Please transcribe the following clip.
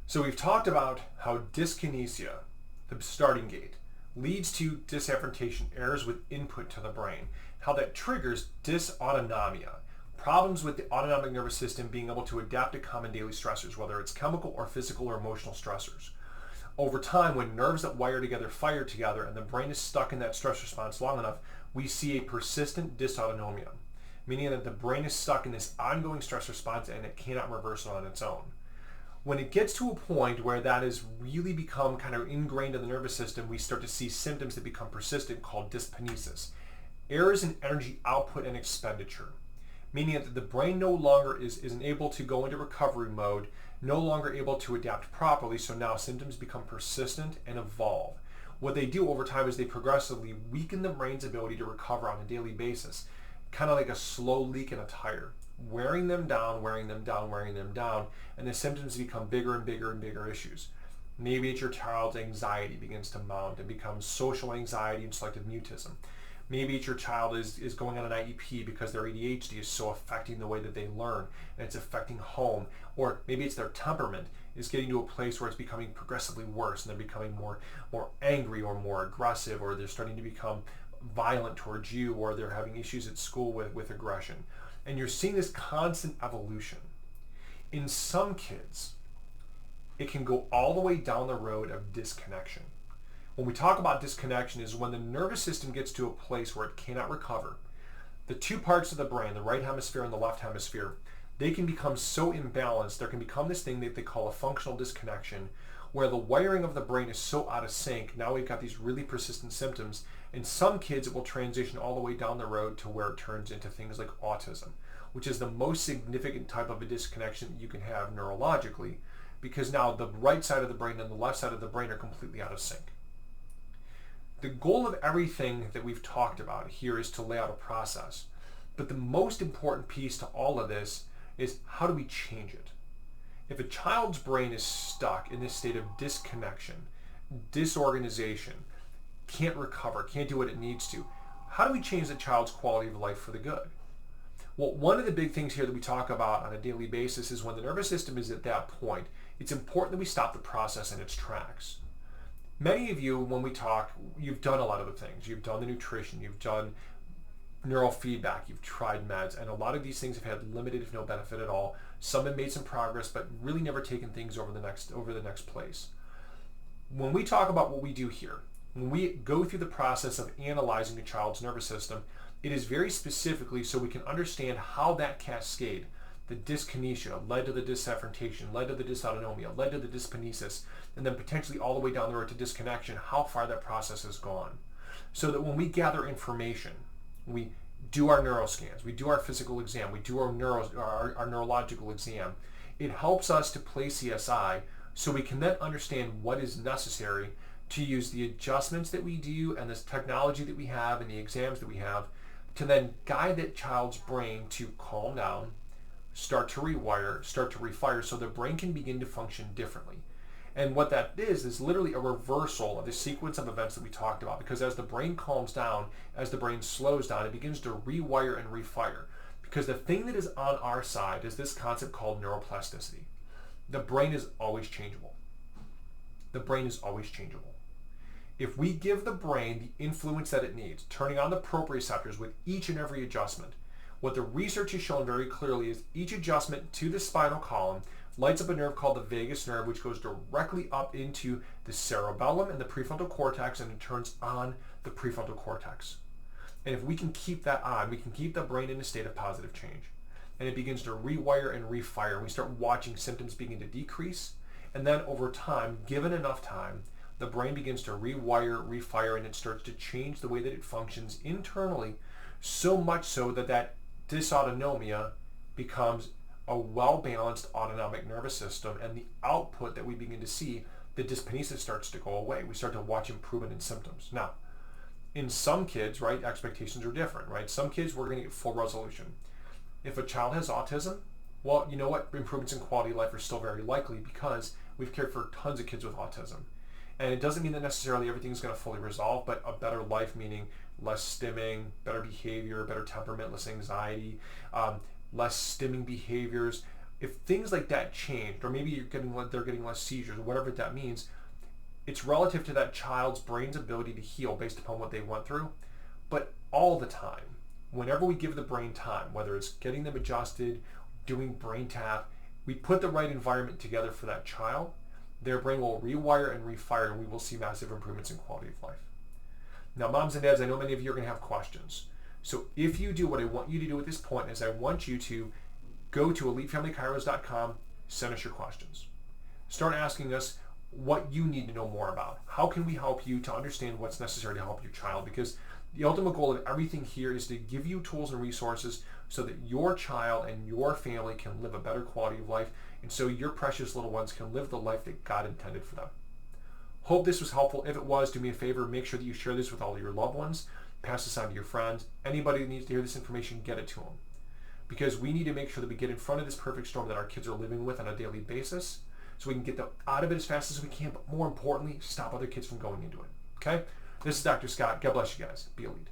So we've talked about how dyskinesia, the starting gate, leads to disafferentation, errors with input to the brain, how that triggers dysautonomia, problems with the autonomic nervous system being able to adapt to common daily stressors, whether it's chemical or physical or emotional stressors. Over time, when nerves that wire together fire together and the brain is stuck in that stress response long enough, we see a persistent dysautonomia, meaning that the brain is stuck in this ongoing stress response and it cannot reverse it on its own. When it gets to a point where that has really become kind of ingrained in the nervous system, we start to see symptoms that become persistent called Dyspinesis, errors in energy output and expenditure, meaning that the brain no longer isn't able to go into recovery mode, no longer able to adapt properly, so now symptoms become persistent and evolve. What they do over time is they progressively weaken the brain's ability to recover on a daily basis, kind of like a slow leak in a tire, wearing them down, wearing them down, wearing them down, and the symptoms become bigger and bigger and bigger issues. Maybe it's your child's anxiety begins to mount and becomes social anxiety and selective mutism. Maybe it's your child is going on an IEP because their ADHD is so affecting the way that they learn and it's affecting home. Or maybe it's their temperament is getting to a place where it's becoming progressively worse and they're becoming more angry or more aggressive, or they're starting to become violent towards you, or they're having issues at school with aggression. And you're seeing this constant evolution. In some kids, it can go all the way down the road of disconnection. When we talk about disconnection is when the nervous system gets to a place where it cannot recover. The two parts of the brain, the right hemisphere and the left hemisphere, they can become so imbalanced, there can become this thing that they call a functional disconnection, where the wiring of the brain is so out of sync. Now we've got these really persistent symptoms. In some kids, it will transition all the way down the road to where it turns into things like autism, which is the most significant type of a disconnection that you can have neurologically, because now the right side of the brain and the left side of the brain are completely out of sync. The goal of everything that we've talked about here is to lay out a process. But the most important piece to all of this is, how do we change it? If a child's brain is stuck in this state of disconnection, disorganization, can't recover, can't do what it needs to, how do we change the child's quality of life for the good? Well, one of the big things here that we talk about on a daily basis is when the nervous system is at that point, it's important that we stop the process in its tracks. Many of you, when we talk, you've done a lot of the things. You've done the nutrition, you've done neurofeedback, you've tried meds, and a lot of these things have had limited, if no benefit at all. Some have made some progress, but really never taken things over the next place. When we talk about what we do here, when we go through the process of analyzing a child's nervous system, it is very specifically so we can understand how that cascade, the dyskinesia, led to the disafferentation, led to the dysautonomia, led to the dyspinesis, and then potentially all the way down the road to disconnection, how far that process has gone. So that when we gather information, we do our neuroscans, we do our physical exam, we do our neurological exam, it helps us to play CSI so we can then understand what is necessary to use the adjustments that we do and this technology that we have and the exams that we have to then guide that child's brain to calm down, start to rewire, start to refire, so the brain can begin to function differently. And what that is literally a reversal of the sequence of events that we talked about, because as the brain calms down, as the brain slows down, it begins to rewire and refire. Because the thing that is on our side is this concept called neuroplasticity. The brain is always changeable. The brain is always changeable. If we give the brain the influence that it needs, turning on the proprioceptors with each and every adjustment, what the research has shown very clearly is each adjustment to the spinal column lights up a nerve called the vagus nerve, which goes directly up into the cerebellum and the prefrontal cortex, and it turns on the prefrontal cortex. And if we can keep that on, we can keep the brain in a state of positive change. And it begins to rewire and refire. We start watching symptoms begin to decrease. And then over time, given enough time, the brain begins to rewire, refire, and it starts to change the way that it functions internally, so much so that that dysautonomia becomes a well-balanced autonomic nervous system, and the output that we begin to see, the dyskinesis starts to go away. We start to watch improvement in symptoms. Now, in some kids, right, expectations are different, right? Some kids, we're going to get full resolution. If a child has autism, well, you know what? Improvements in quality of life are still very likely because we've cared for tons of kids with autism. And it doesn't mean that necessarily everything's going to fully resolve, but a better life, meaning less stimming, better behavior, better temperament, less anxiety, less stimming behaviors, if things like that changed, or maybe they're getting less seizures, or whatever that means, it's relative to that child's brain's ability to heal based upon what they went through. But all the time, whenever we give the brain time, whether it's getting them adjusted, doing brain tap, we put the right environment together for that child, their brain will rewire and refire, and we will see massive improvements in quality of life. Now, moms and dads, I know many of you are going to have questions. So if you do, what I want you to do at this point is I want you to go to elitefamilychiros.com, send us your questions. Start asking us what you need to know more about. How can we help you to understand what's necessary to help your child? Because the ultimate goal of everything here is to give you tools and resources so that your child and your family can live a better quality of life, and so your precious little ones can live the life that God intended for them. Hope this was helpful. If it was, do me a favor, make sure that you share this with all of your loved ones. Pass this on to your friends. Anybody that needs to hear this information, get it to them. Because we need to make sure that we get in front of this perfect storm that our kids are living with on a daily basis, so we can get them out of it as fast as we can, but more importantly, stop other kids from going into it. Okay? This is Dr. Scott. God bless you guys. Be elite.